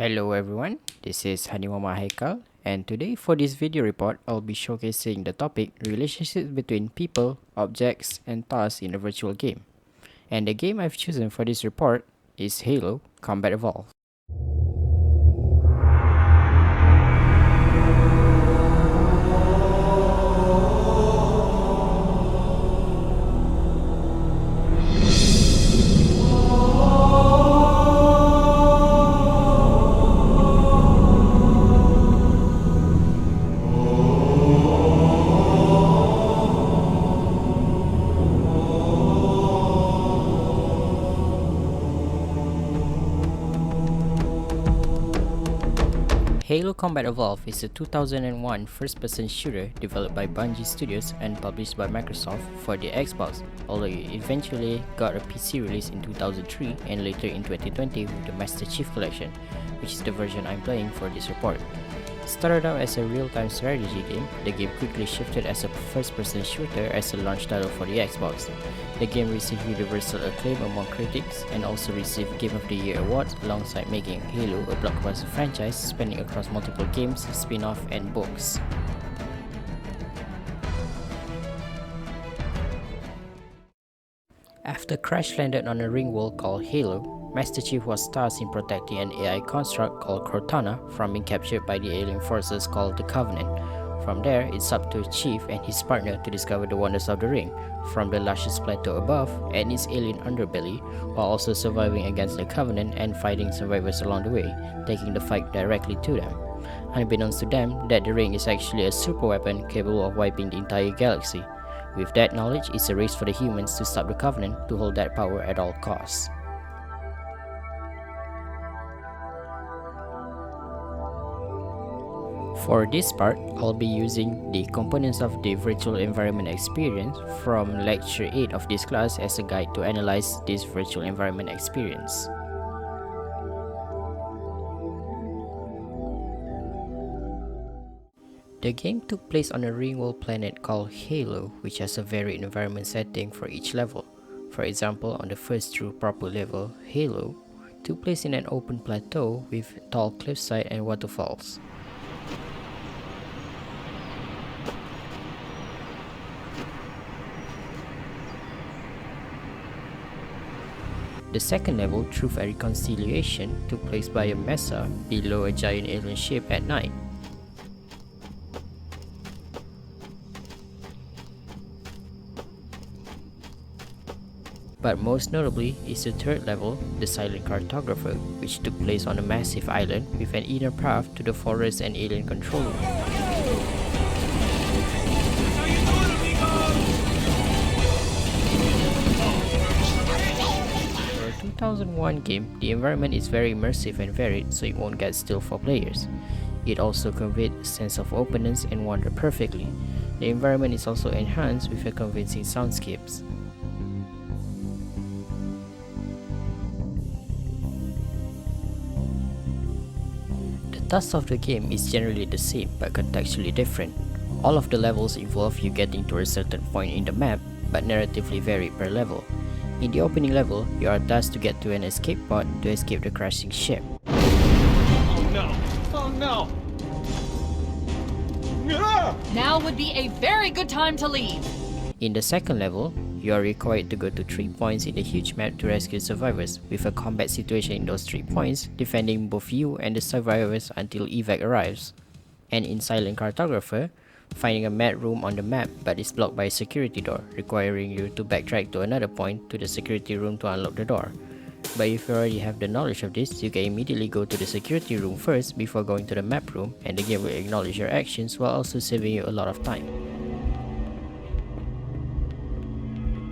Hello everyone, this is Hanimama Haikal, and today for this video report, I'll be showcasing the topic relationships between people, objects, and tasks in a virtual game. And the game I've chosen for this report is Halo Combat Evolved. Halo Combat Evolved is a 2001 first-person shooter developed by Bungie Studios and published by Microsoft for the Xbox, although it eventually got a PC release in 2003 and later in 2020 with the Master Chief Collection, which is the version I'm playing for this report. Started out as a real-time strategy game, the game quickly shifted as a first-person shooter as a launch title for the Xbox. The game received universal acclaim among critics and also received Game of the Year awards alongside making Halo a blockbuster franchise spanning across multiple games, spin-off, and books. After crash landed on a ring world called Halo, Master Chief was tasked in protecting an AI construct called Cortana from being captured by the alien forces called the Covenant. From there, it's up to Chief and his partner to discover the wonders of the ring, from the luscious plateau above and its alien underbelly, while also surviving against the Covenant and fighting survivors along the way, taking the fight directly to them. Unbeknownst to them, that the ring is actually a super weapon capable of wiping the entire galaxy. With that knowledge, it's a race for the humans to stop the Covenant to hold that power at all costs. For this part, I'll be using the components of the virtual environment experience from lecture 8 of this class as a guide to analyze this virtual environment experience. The game took place on a ring-world planet called Halo, which has a varied environment setting for each level. For example, on the first true proper level, Halo, took place in an open plateau with tall cliffside and waterfalls. The second level, Truth and Reconciliation, took place by a mesa below a giant alien ship at night. But most notably is the third level, the Silent Cartographer, which took place on a massive island with an inner path to the forest and alien control room. For a 2001 game, the environment is very immersive and varied, so it won't get still for players. It also conveyed a sense of openness and wonder perfectly. The environment is also enhanced with a convincing soundscapes. The task of the game is generally the same but contextually different. All of the levels involve you getting to a certain point in the map, but narratively vary per level. In the opening level, you are tasked to get to an escape pod to escape the crashing ship. Oh no! Oh no! Now would be a very good time to leave. In the second level, you are required to go to 3 points in the huge map to rescue survivors, with a combat situation in those 3 points, defending both you and the survivors until evac arrives. And in Silent Cartographer, finding a mad room on the map but is blocked by a security door, requiring you to backtrack to another point to the security room to unlock the door. But if you already have the knowledge of this, you can immediately go to the security room first before going to the map room, and the game will acknowledge your actions while also saving you a lot of time.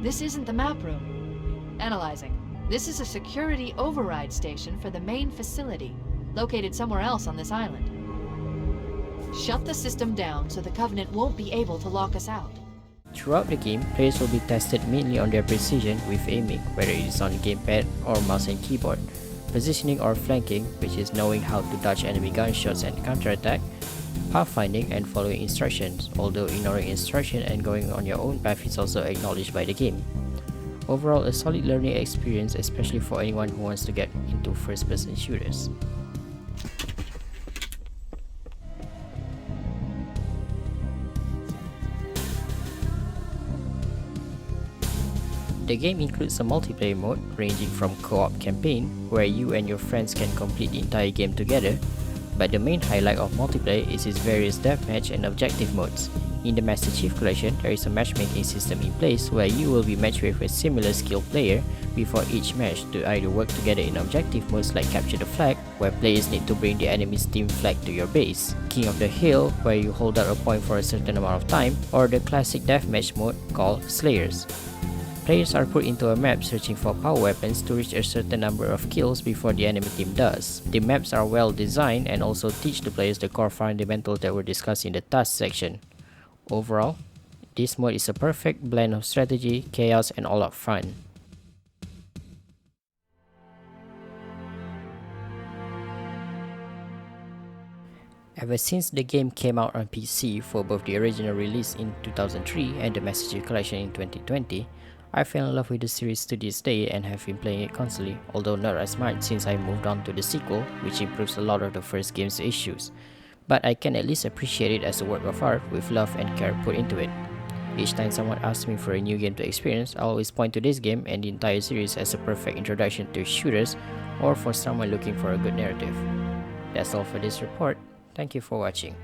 This isn't the map room. Analyzing. This is a security override station for the main facility, located somewhere else on this island. Shut the system down so the Covenant won't be able to lock us out. Throughout the game, players will be tested mainly on their precision with aiming, whether it is on gamepad or mouse and keyboard, positioning or flanking, which is knowing how to dodge enemy gunshots and counterattack, pathfinding and following instructions, although ignoring instruction and going on your own path is also acknowledged by the game. Overall, a solid learning experience, especially for anyone who wants to get into first-person shooters. The game includes a multiplayer mode ranging from co-op campaign, where you and your friends can complete the entire game together, but the main highlight of multiplayer is its various deathmatch and objective modes. In the Master Chief Collection, there is a matchmaking system in place where you will be matched with a similar skilled player before each match to either work together in objective modes like Capture the Flag, where players need to bring the enemy's team flag to your base, King of the Hill, where you hold out a point for a certain amount of time, or the classic deathmatch mode called Slayers. Players are put into a map searching for power weapons to reach a certain number of kills before the enemy team does. The maps are well designed and also teach the players the core fundamentals that were discussed in the task section. Overall, this mode is a perfect blend of strategy, chaos, and all-out fun. Ever since the game came out on PC for both the original release in 2003 and the Master Chief Collection in 2020, I fell in love with the series to this day and have been playing it constantly, although not as much since I moved on to the sequel, which improves a lot of the first game's issues. But I can at least appreciate it as a work of art with love and care put into it. Each time someone asks me for a new game to experience, I always point to this game and the entire series as a perfect introduction to shooters or for someone looking for a good narrative. That's all for this report. Thank you for watching.